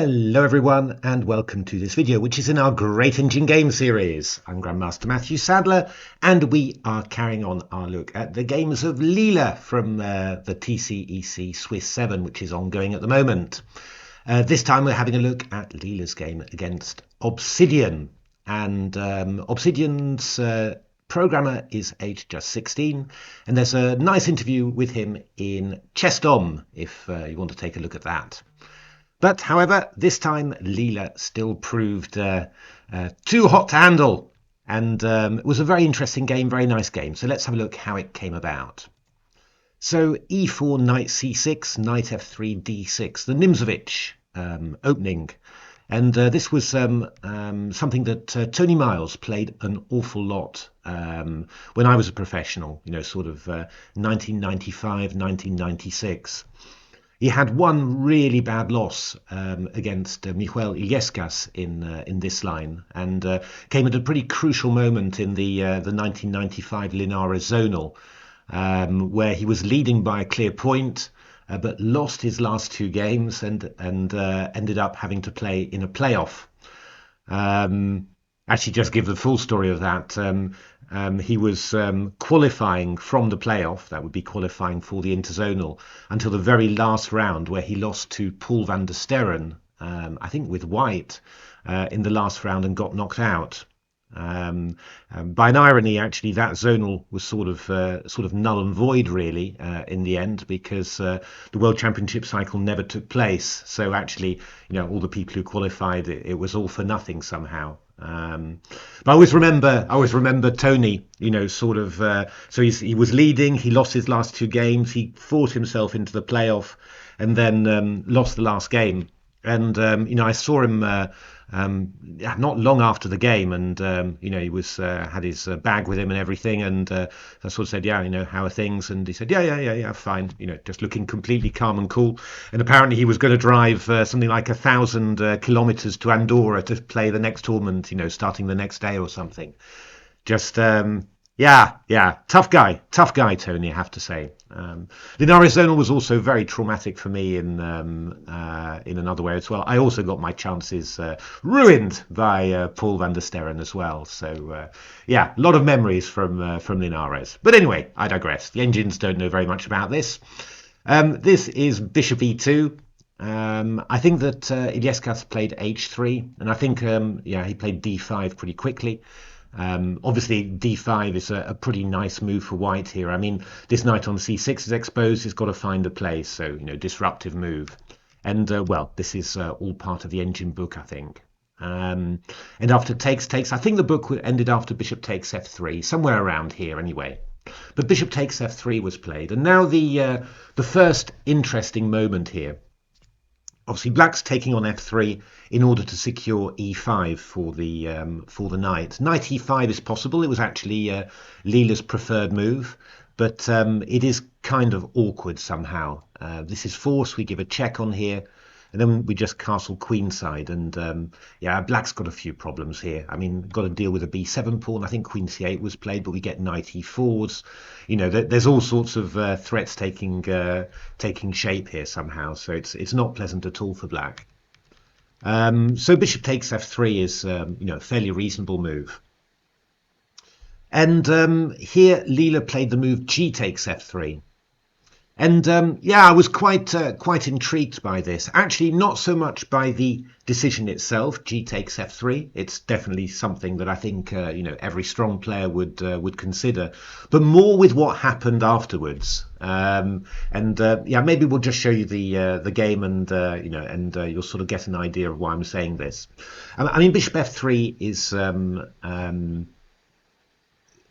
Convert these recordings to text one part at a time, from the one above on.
Hello everyone and welcome to this video, which is in our Great Engine Game series. I'm Grandmaster Matthew Sadler and we are carrying on our look at the games of Leela from the TCEC Swiss 7, which is ongoing at the moment. This time we're having a look at Leela's game against Obsidian, and Obsidian's programmer is aged just 16, and there's a nice interview with him in Chess.com if you want to take a look at that. But, however, this time Leela still proved too hot to handle, and it was a very interesting game, very nice game. So let's have a look how it came about. So e4, knight c6, knight f3, d6, the Nimzowitsch opening. And this was something that Tony Miles played an awful lot when I was a professional, sort of 1995, 1996. He had one really bad loss against Michael Ilescas in this line, and came at a pretty crucial moment in the 1995 Linares Zonal, where he was leading by a clear point, but lost his last two games and ended up having to play in a playoff. Actually, just give the full story of that. He was qualifying from the playoff, that would be qualifying for the interzonal, until the very last round, where he lost to Paul van der Sterren, I think with white, in the last round, and got knocked out. By an irony, actually, that zonal was sort of null and void, really, in the end, because the World Championship cycle never took place. So actually, all the people who qualified, it was all for nothing somehow. But I always remember Tony, so he was leading, he lost his last two games, he fought himself into the playoff, and then lost the last game. And I saw him not long after the game, and he was had his bag with him and everything, and I sort of said, how are things? And he said, yeah, fine, just looking completely calm and cool. And apparently he was going to drive something like 1,000 kilometers to Andorra to play the next tournament, starting the next day or something. Just tough guy, Tony, I have to say. Linares Zonal was also very traumatic for me in another way as well. I also got my chances ruined by Paul van der Sterren as well. So a lot of memories from Linares. But anyway, I digress. The engines don't know very much about this. This is bishop e2. I think that Ilescas played h3, and I think he played d5 pretty quickly. Obviously d5 is a pretty nice move for white here. I mean, this knight on c6 is exposed, he's got to find a place, so disruptive move. And this is all part of the engine book, I think. And after takes, I think the book ended after bishop takes f3, somewhere around here anyway. But bishop takes f3 was played, and now the first interesting moment here. Obviously, black's taking on f3 in order to secure e5 for the knight. Knight e5 is possible. It was actually Leela's preferred move, but it is kind of awkward somehow. This is force. We give a check on here, and then we just castle queenside. And black's got a few problems here. I mean, got to deal with a b7 pawn. I think queen c8 was played, but we get knight e4s. There's all sorts of threats taking shape here somehow. So it's not pleasant at all for black. So bishop takes f3 is a fairly reasonable move. And here Leela played the move g takes f3. And I was quite intrigued by this. Actually, not so much by the decision itself, g takes f3. It's definitely something that I think every strong player would consider, but more with what happened afterwards. Maybe we'll just show you the game, and you'll sort of get an idea of why I'm saying this. I mean, bishop f3 is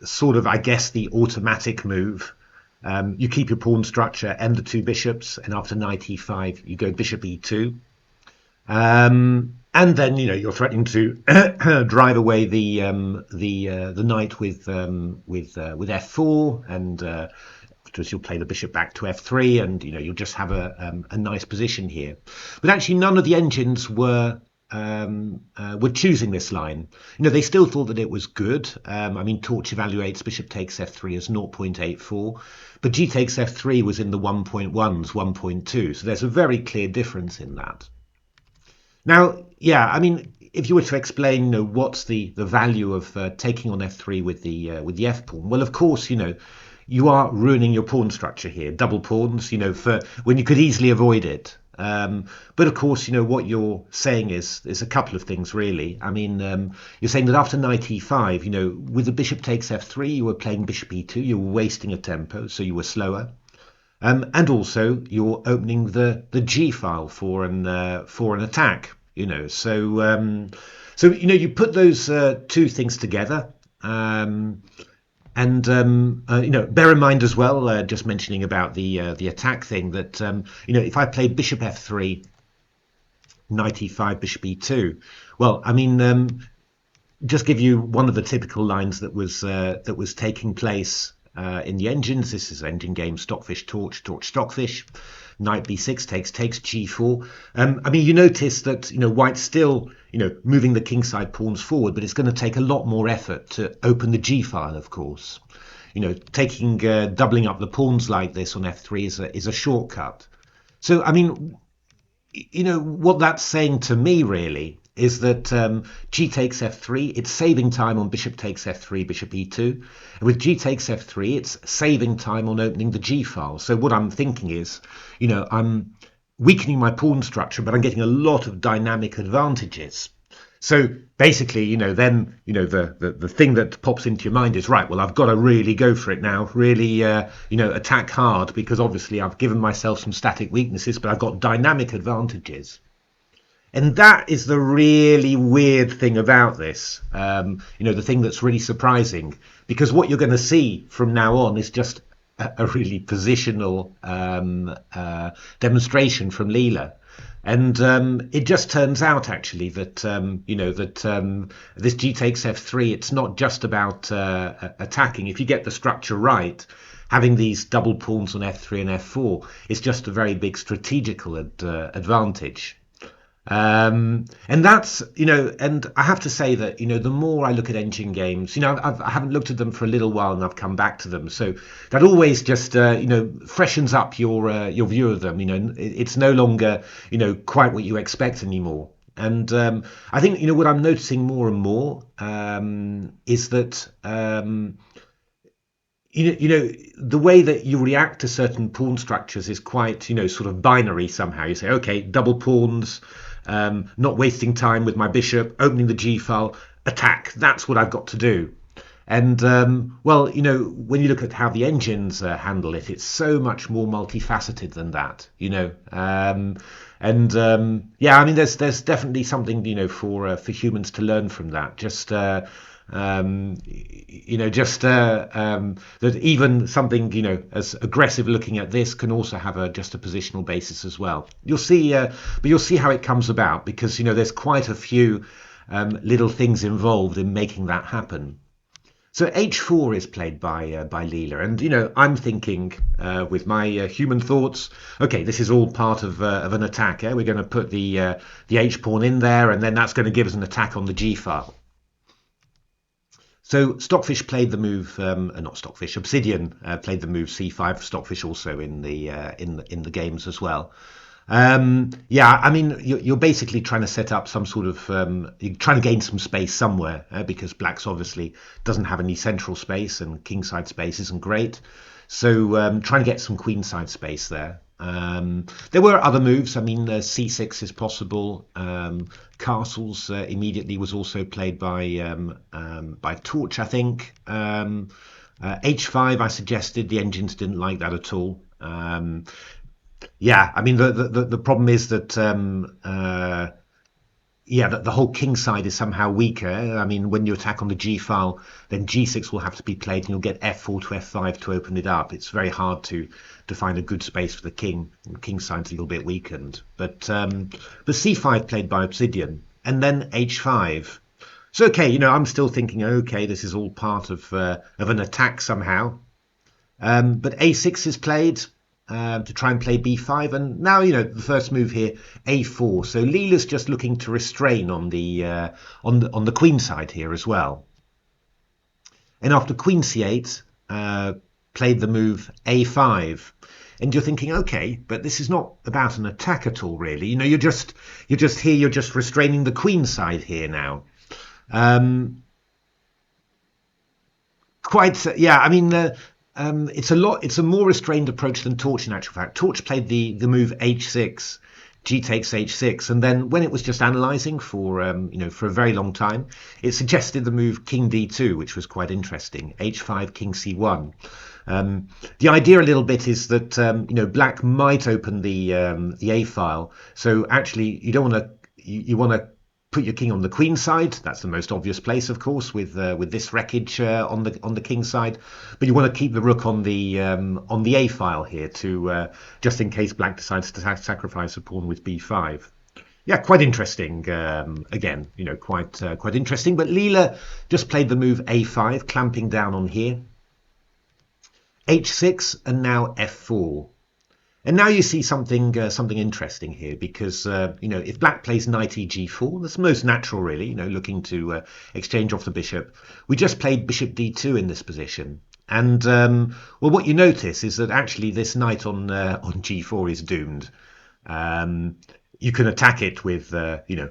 sort of, I guess, the automatic move. You keep your pawn structure and the two bishops, and after knight e5 you go bishop e2, and then you're threatening to drive away the knight with f4, and you'll play the bishop back to f3, and you'll just have a nice position here. But actually, none of the engines were choosing this line. They still thought that it was good. I mean, Torch evaluates bishop takes f3 as 0.84, but g takes f3 was in the 1.1s, 1.2, so there's a very clear difference in that. Now, yeah, I mean, if you were to explain, what's the value of taking on f3 with the f pawn, well, of course, you are ruining your pawn structure here. Double pawns, for when you could easily avoid it. But of course, what you're saying is a couple of things really. I mean, you're saying that after knight e5, with the bishop takes f3, you were playing bishop e2, you were wasting a tempo, so you were slower. And also you're opening the G file for an attack. So you put those two things together. And bear in mind as well, just mentioning about the attack thing, that if I play bishop f3, knight e5, bishop e2, well, I mean, just give you one of the typical lines that was taking place in the engines. This is engine game stockfish, torch, torch, stockfish. Knight b6 takes g4. I mean, you notice that white's still moving the kingside pawns forward, but it's going to take a lot more effort to open the g file. Of course, taking doubling up the pawns like this on f3 is a shortcut. So I mean, what that's saying to me really is that g takes f3, it's saving time on bishop takes f3, bishop e2. And with g takes f3, it's saving time on opening the g file. So what I'm thinking is, I'm weakening my pawn structure, but I'm getting a lot of dynamic advantages. So basically, then, the thing that pops into your mind is, right, well, I've got to really go for it now, really, attack hard, because obviously I've given myself some static weaknesses, but I've got dynamic advantages. And that is the really weird thing about this, the thing that's really surprising, because what you're going to see from now on is just a really positional demonstration from Leela. And it just turns out actually that this g takes f3, it's not just about attacking. If you get the structure right, having these double pawns on f3 and f4 is just a very big strategical advantage. And that's, and I have to say that, the more I look at engine games, I haven't looked at them for a little while and I've come back to them. So that always just, freshens up your view of them. It's no longer, quite what you expect anymore. And I think, what I'm noticing more and more is that, the way that you react to certain pawn structures is quite, sort of binary somehow. You say, okay, double pawns, not wasting time with my bishop, opening the g file, attack. That's what I've got to do. And well, when you look at how the engines handle it, it's so much more multifaceted than that. Yeah, I mean, there's definitely something for humans to learn from that. That even something as aggressive looking at this can also have just a positional basis as well. You'll see, but you'll see how it comes about, because there's quite a few little things involved in making that happen. So h4 is played by Leela, and I'm thinking with my human thoughts, okay, this is all part of an attack. We're going to put the h pawn in there, and then that's going to give us an attack on the g file. So Stockfish played the move, not Stockfish, Obsidian played the move c5. Stockfish also in the games as well. Yeah, I mean, you're basically trying to set up some sort of, you're trying to gain some space somewhere, because Black's obviously doesn't have any central space and kingside space isn't great. So trying to get some queenside space there. There were other moves. I mean, c6 is possible. Castles immediately was also played by Torch, I think. h5 I suggested. The engines didn't like that at all. Yeah, I mean, the problem is that yeah, the whole king side is somehow weaker. I mean, when you attack on the g file, then g6 will have to be played, and you'll get f4 to f5 to open it up. It's very hard to find a good space for the king. The king side's a little bit weakened. But c5 played by Obsidian, and then h5. So okay, I'm still thinking, okay, this is all part of an attack somehow. But a6 is played to try and play b5, and now the first move here, a4. So Leela's just looking to restrain on the queen side here as well. And after queen c8, played the move a5. And you're thinking, okay, but this is not about an attack at all, really. You're just here, you're just restraining the queen side here now. Yeah. I mean, it's a more restrained approach than Torch in actual fact. Torch played the move h6, g takes h6, and then when it was just analysing for for a very long time, it suggested the move king d2, which was quite interesting. h5, king c1. The idea a little bit is that black might open the a file, so actually you don't want to you want to put your king on the queen side. That's the most obvious place, of course, with this wreckage on the king side. But you want to keep the rook on the a file here to just in case black decides to sacrifice a pawn with b5. Yeah, quite interesting. Again, quite interesting. But Leela just played the move a5, clamping down on here. h6 and now f4. And now you see something interesting here, because if black plays knight eg4, that's most natural, really. Looking to exchange off the bishop. We just played bishop d2 in this position, and well, what you notice is that actually this knight on g4 is doomed. You can attack it with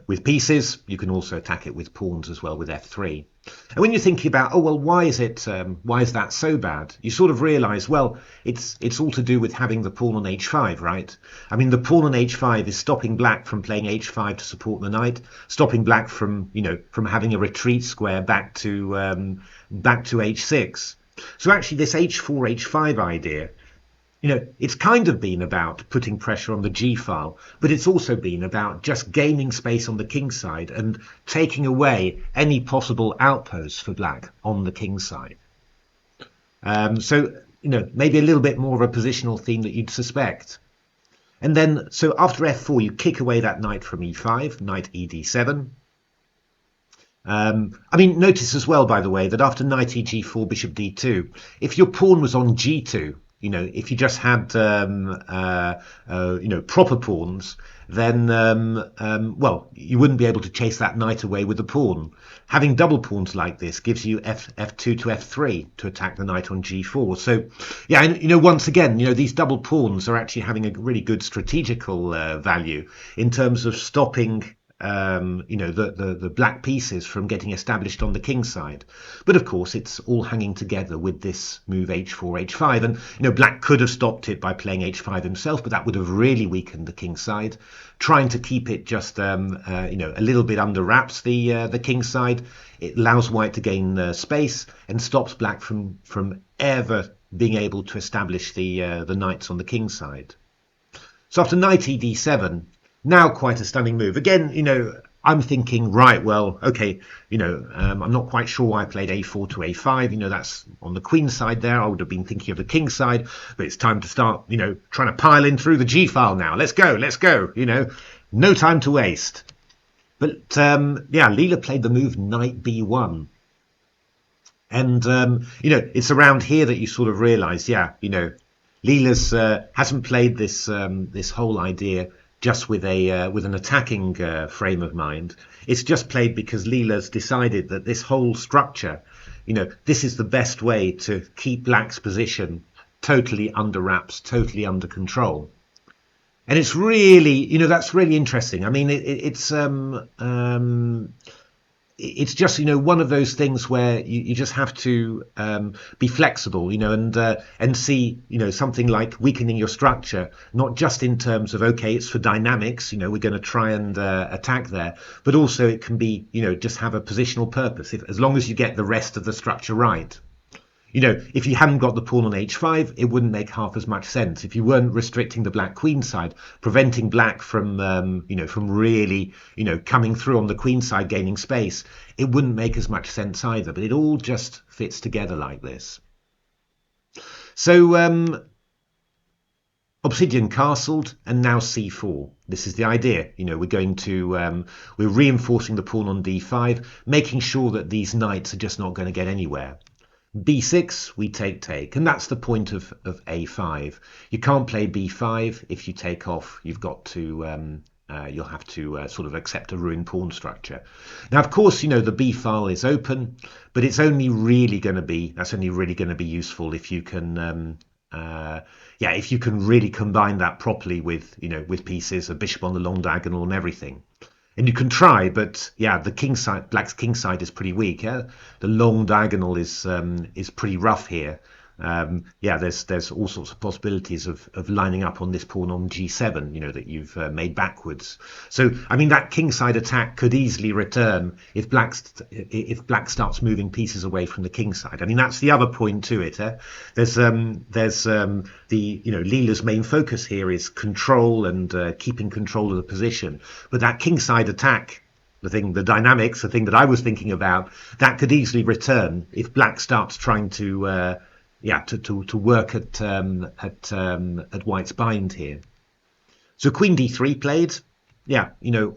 with pieces. You can also attack it with pawns as well with f3. And when you're thinking about, oh well, why is that so bad? You sort of realise, well, it's all to do with having the pawn on h5, right? I mean, the pawn on h5 is stopping black from playing h5 to support the knight, stopping black from from having a retreat square back to h6. So actually, this h4 h5 idea, it's kind of been about putting pressure on the G file, but it's also been about just gaining space on the king side and taking away any possible outposts for black on the king side. So, maybe a little bit more of a positional theme that you'd suspect. And then, so after f4, you kick away that knight from e5, knight ed7. I mean, notice as well, by the way, that after knight eg4, bishop d2, if your pawn was on g2, if you just had proper pawns, then well, you wouldn't be able to chase that knight away with the pawn. Having double pawns like this gives you f2 to f3 to attack the knight on g4. So yeah, and once again, these double pawns are actually having a really good strategical value in terms of stopping the black pieces from getting established on the king side. But of course, it's all hanging together with this move h4, h5. And, black could have stopped it by playing h5 himself, but that would have really weakened the king side. Trying to keep it just, a little bit under wraps, the king side. It allows white to gain space and stops black from ever being able to establish the knights on the king side. So after knight ed7, now quite a stunning move. Again, I'm thinking, right, well, okay, I'm not quite sure why I played a4 to a5. That's on the queen side there. I would have been thinking of the king side, but it's time to start, trying to pile in through the G file now. Let's go. No time to waste. But, yeah, Leela played the move knight b1. And, it's around here that you sort of realise, yeah, Leela's hasn't played this whole idea just with an attacking frame of mind. It's just played because Leela's decided that this whole structure, this is the best way to keep black's position totally under wraps, totally under control. And it's really, that's really interesting. I mean, it's just, one of those things where you just have to be flexible, and see, something like weakening your structure, not just in terms of, okay, it's for dynamics, we're going to try and attack there, but also it can be, just have a positional purpose, as long as you get the rest of the structure right. If you hadn't got the pawn on h5, it wouldn't make half as much sense. If you weren't restricting the black queen side, preventing black from, from really, coming through on the queen side, gaining space, it wouldn't make as much sense either. But it all just fits together like this. So, Obsidian castled, and now c4. This is the idea. We're going to, we're reinforcing the pawn on d5, making sure that these knights are just not going to get anywhere. b6, we take, and that's the point of a5. You can't play b5. If you take off, you've got to you'll have to sort of accept a ruined pawn structure. Now, of course, the b file is open, but it's only really going to be useful if you can yeah, if you can really combine that properly with, with pieces, a bishop on the long diagonal and everything. And you can try, but yeah, the king side, black's king side is pretty weak. Yeah? The long diagonal is pretty rough here. Yeah, there's all sorts of possibilities of lining up on this pawn on g7, that you've made backwards. So I mean that kingside attack could easily return if black starts moving pieces away from the king side. I mean that's the other point to it. There's the Leela's main focus here is control and keeping control of the position, but that kingside attack, the dynamics, the thing that I was thinking about, that could easily return if black starts trying to to work at white's bind here. So queen d3 played,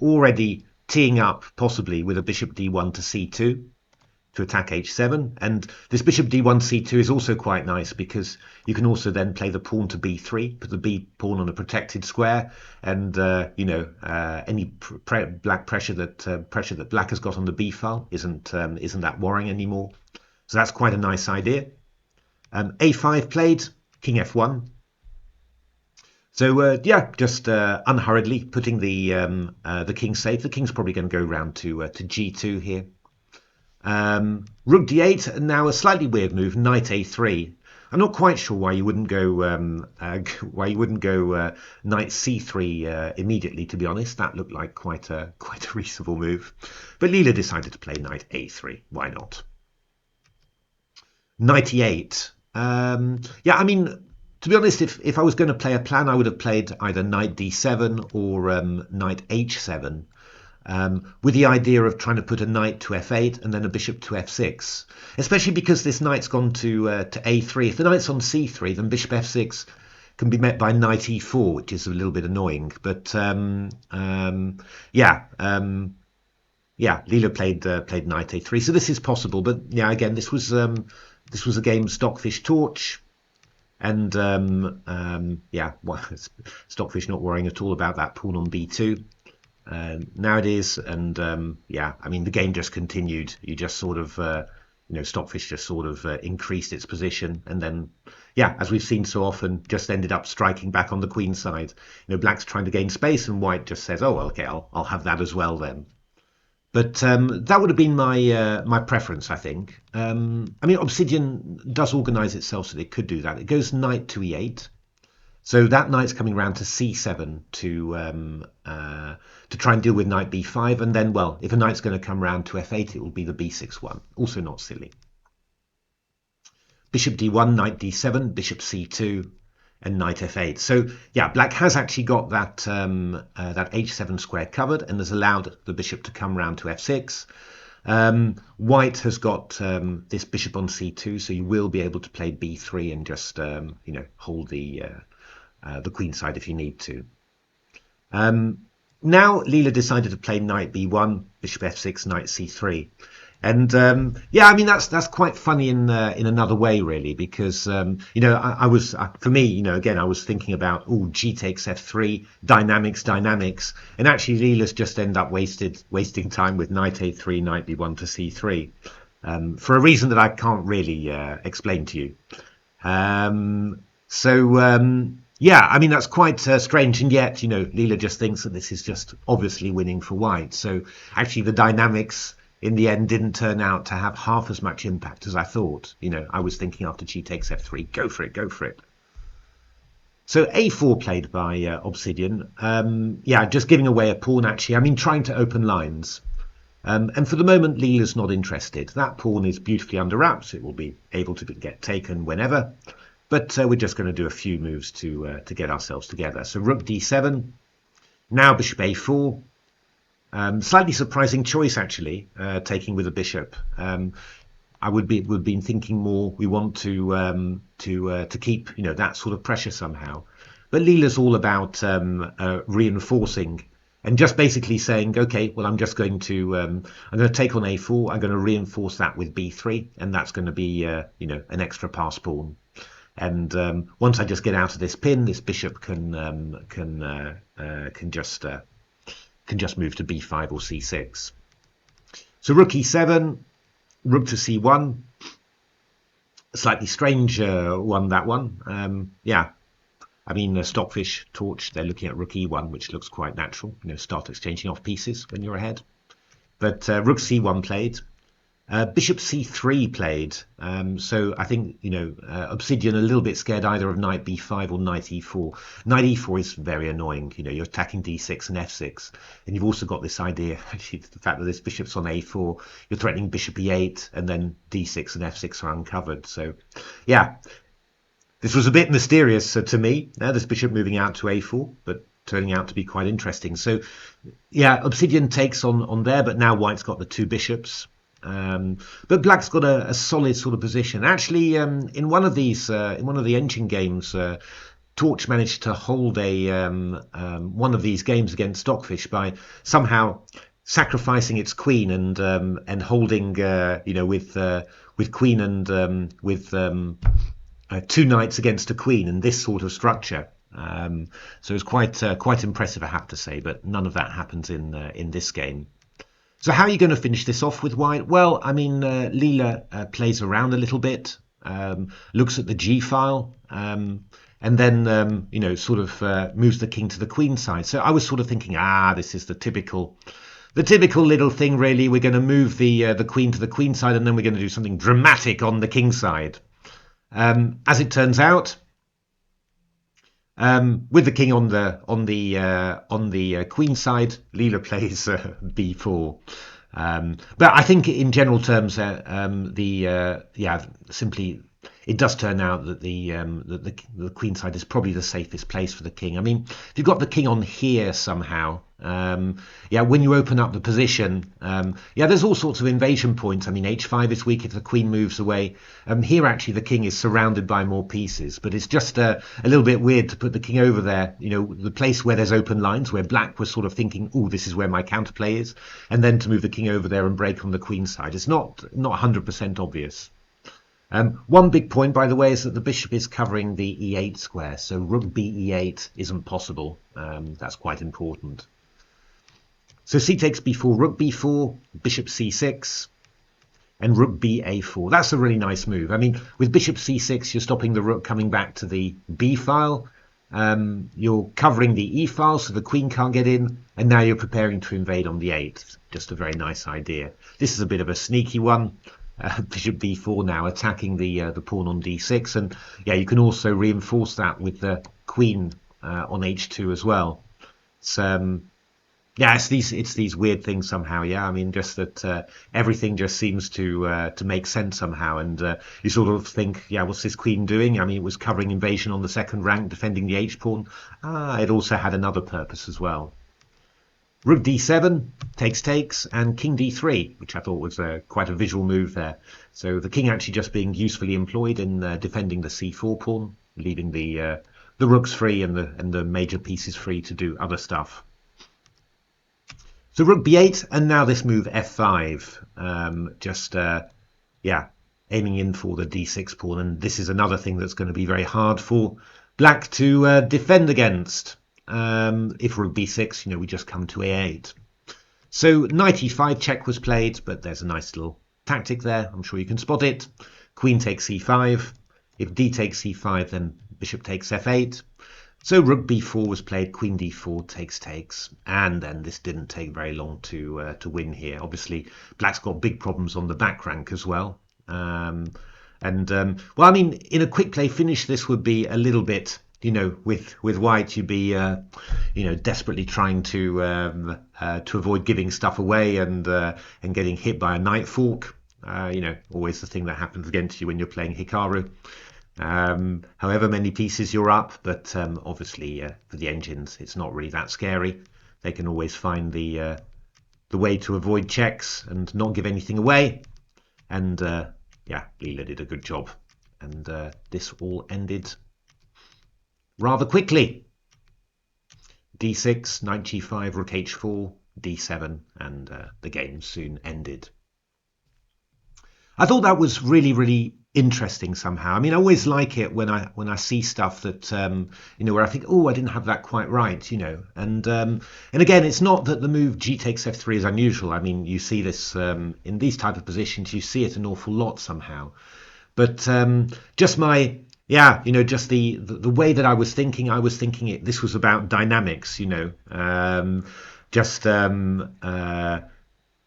already teeing up possibly with a bishop d1 to c2 to attack h7, and this bishop d1 c2 is also quite nice because you can also then play the pawn to b3, put the b pawn on a protected square, and any black pressure that black has got on the b file isn't that worrying anymore. So that's quite a nice idea. a5 played, king f1. So just unhurriedly putting the king safe. The king's probably going to go round to g2 here. Rook d8, and now a slightly weird move, knight a3. I'm not quite sure why you wouldn't go knight c3 immediately. To be honest, that looked like quite a reasonable move. But Leela decided to play knight a3. Why not? Knight e8. Yeah, I mean, to be honest, if I was going to play a plan, I would have played either knight d7 or knight h7, with the idea of trying to put a knight to f8 and then a bishop to f6, especially because this knight's gone to a3. If the knight's on c3, then bishop f6 can be met by knight e4, which is a little bit annoying. But Leela played knight a3, so this is possible. But yeah, again, this was a game Stockfish Torch, and Stockfish not worrying at all about that pawn on b2. Now it is, and I mean the game just continued. You just sort of Stockfish just sort of increased its position, and then as we've seen so often, just ended up striking back on the queen side. Black's trying to gain space, and white just says, oh, okay, I'll have that as well then. But that would have been my preference, I think. I mean, Obsidian does organize itself so that it could do that. It goes knight to e8. So that knight's coming round to c7 to try and deal with knight b5. And then, well, if a knight's going to come round to f8, it will be the b6 one. Also not silly. Bishop d1, knight d7, bishop c2, and knight f8. So yeah, black has actually got that that h7 square covered and has allowed the bishop to come round to f6. White has got this bishop on c2, so you will be able to play b3 and just hold the queen side if you need to. Now Leela decided to play knight b1, bishop f6, knight c3. And I mean that's quite funny in another way, really, because I was for me, again, I was thinking about g takes f3, dynamics, and actually Leela's just end up wasting time with knight a3, knight b1 to c3, for a reason that I can't really explain to you. I mean that's quite strange, and yet Leela just thinks that this is just obviously winning for white. So actually the dynamics in the end didn't turn out to have half as much impact as I thought. I was thinking after g takes f3, go for it. So a4 played by Obsidian. Just giving away a pawn, actually. I mean, trying to open lines. And for the moment, Leela's not interested. That pawn is beautifully under wraps. It will be able to get taken whenever. But we're just going to do a few moves to get ourselves together. So rook d7. Now bishop a4. Slightly surprising choice, actually, taking with a bishop. I would been thinking more. We want to keep that sort of pressure somehow. But Leela's all about reinforcing and just basically saying, okay, well, I'm going to take on a4. I'm going to reinforce that with b3, and that's going to be an extra pass pawn. And once I just get out of this pin, this bishop can just move to b5 or c6. So rook e7, rook to c1. Slightly strange one, that one. Yeah, I mean, Stockfish, Torch, they're looking at Rook E1, which looks quite natural. Start exchanging off pieces when you're ahead. But Rook C1 played. Bishop C3 played. So I think, Obsidian a little bit scared either of knight B5 or knight E4. Knight E4 is very annoying. You're attacking D6 and F6. And you've also got this idea, actually, the fact that this bishop's on A4, you're threatening bishop E8, and then D6 and F6 are uncovered. So, yeah, this was a bit mysterious to me. This bishop moving out to A4, but turning out to be quite interesting. So, yeah, Obsidian takes on there, but now White's got the two bishops. But Black's got a solid sort of position. Actually, in one of the engine games, Torch managed to hold one of these games against Stockfish by somehow sacrificing its queen and holding with queen and with two knights against a queen in this sort of structure. So it's quite impressive, I have to say. But none of that happens in this game. So how are you going to finish this off with White? Well, I mean, Leela plays around a little bit, looks at the G file, and then sort of moves the king to the queen side. So I was sort of thinking, this is the typical little thing, really. We're going to move the queen to the queen side, and then we're going to do something dramatic on the king side. As it turns out, with the king on the queen side, Leela plays b4. But I think in general terms, simply it does turn out that the queen side is probably the safest place for the king. I mean, if you've got the king on here somehow, when you open up the position, there's all sorts of invasion points. I mean, h5 is weak if the queen moves away. Here, actually, the king is surrounded by more pieces, but it's just a little bit weird to put the king over there, the place where there's open lines, where Black was sort of thinking, this is where my counterplay is, and then to move the king over there and break on the queen side. It's not 100% obvious. One big point, by the way, is that the bishop is covering the e8 square, so rook b e8 isn't possible. That's quite important. So c takes b4, rook b4, bishop c6, and rook ba4. That's a really nice move. I mean, with bishop c6, you're stopping the rook coming back to the b file. You're covering the e file, so the queen can't get in, and now you're preparing to invade on the 8th. Just a very nice idea. This is a bit of a sneaky one. Bishop b4 now attacking the pawn on d6, and you can also reinforce that with the queen on h2 as well. It's these weird things somehow. I mean, just that everything just seems to make sense somehow, and you sort of think, what's this queen doing? I mean, it was covering invasion on the second rank, defending the h pawn. It also had another purpose as well. Rook d7 takes, and king d3, which I thought was quite a visual move there. So the king actually just being usefully employed in defending the c4 pawn, leaving the rooks free and the major pieces free to do other stuff. So rook b8, and now this move f5, aiming in for the d6 pawn, and this is another thing that's going to be very hard for Black to defend against. If rook b6, we just come to a8. So knight e5 check was played, but there's a nice little tactic there. I'm sure you can spot it. Queen takes c5. If d takes c5, then bishop takes f8. So rook b4 was played, queen d4 takes, and then this didn't take very long to win here. Obviously, Black's got big problems on the back rank as well. Well, I mean, in a quick play finish, this would be a little bit, with White, you'd be, desperately trying to avoid giving stuff away and getting hit by a knight fork. Always the thing that happens against you when you're playing Hikaru. However many pieces you're up, but obviously for the engines it's not really that scary. They can always find the way to avoid checks and not give anything away, and Leela did a good job, and this all ended rather quickly. d6, knight g5, rook h4, d7, and the game soon ended. I thought that was really, really interesting somehow. I mean, I always like it when I see stuff that where I think, I didn't have that quite right, and again, it's not that the move g takes f3 is unusual. I mean, you see this in these type of positions, you see it an awful lot somehow. But just my, yeah, just the way that I was thinking this was about dynamics, just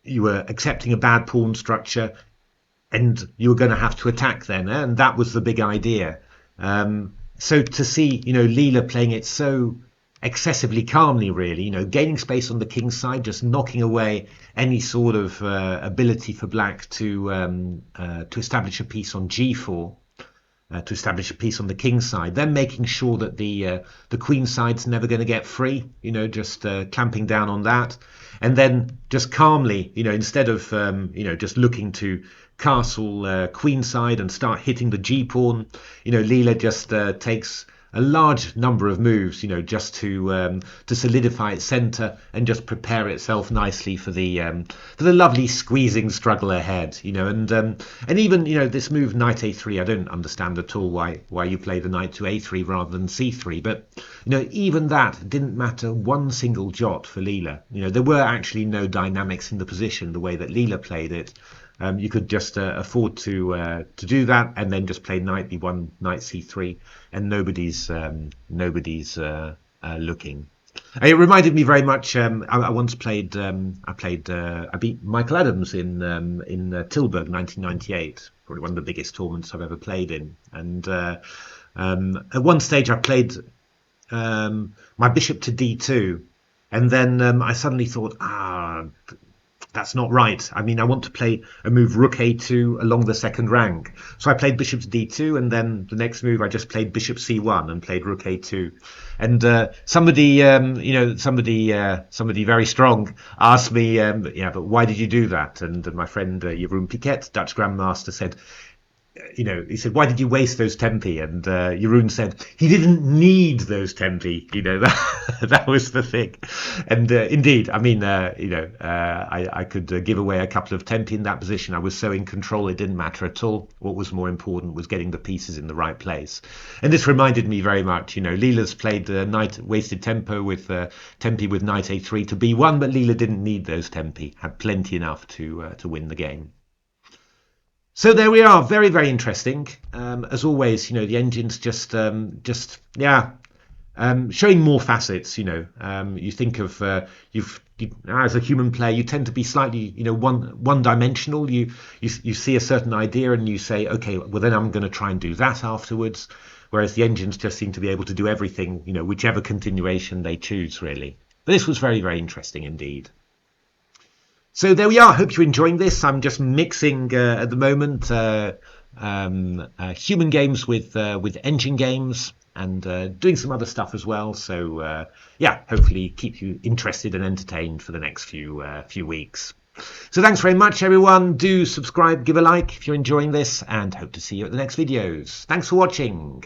you were accepting a bad pawn structure and you were going to have to attack then, and that was the big idea. So to see, Leela playing it so excessively calmly, really, gaining space on the king's side, just knocking away any sort of ability for black to establish a piece on g4, to establish a piece on the king's side, then making sure that the queen side's never going to get free, just clamping down on that, and then just calmly, instead of just looking to castle queen side and start hitting the g pawn, Leela just takes a large number of moves, just to solidify its center and just prepare itself nicely for the lovely squeezing struggle ahead, and even this move knight a3, I don't understand at all why you play the knight to a3 rather than c3, but even that didn't matter one single jot for Leela. There were actually no dynamics in the position the way that Leela played it. You could just afford to do that and then just play knight b1, knight c3, and nobody's looking. It reminded me very much. I once played. I beat Michael Adams in Tilburg, 1998. Probably one of the biggest tournaments I've ever played in. And at one stage, I played my bishop to d2, and then I suddenly thought, that's not right. I mean, I want to play a move rook a2 along the second rank. So I played bishop to d2, and then the next move I just played bishop c1 and played rook a2. And somebody very strong asked me, but why did you do that? And my friend Jeroen Piquet, Dutch grandmaster, said, he said, why did you waste those tempi? And Jeroen said he didn't need those tempi. That was the thing. And indeed, I mean, I could give away a couple of tempi in that position. I was so in control, it didn't matter at all. What was more important was getting the pieces in the right place. And this reminded me very much, Leela's played knight wasted tempo with tempi with knight a3 to b1, but Leela didn't need those tempi, had plenty enough to win the game. So there we are, very, very interesting. As always, the engine's just showing more facets. You think of as a human player, you tend to be slightly, one dimensional. You see a certain idea and you say, okay, well then I'm going to try and do that afterwards. Whereas the engines just seem to be able to do everything, whichever continuation they choose, really. But this was very, very interesting indeed. So there we are. Hope you're enjoying this. I'm just mixing at the moment human games with engine games, and doing some other stuff as well. So hopefully keep you interested and entertained for the next few weeks. So thanks very much, everyone. Do subscribe, give a like if you're enjoying this, and hope to see you at the next videos. Thanks for watching.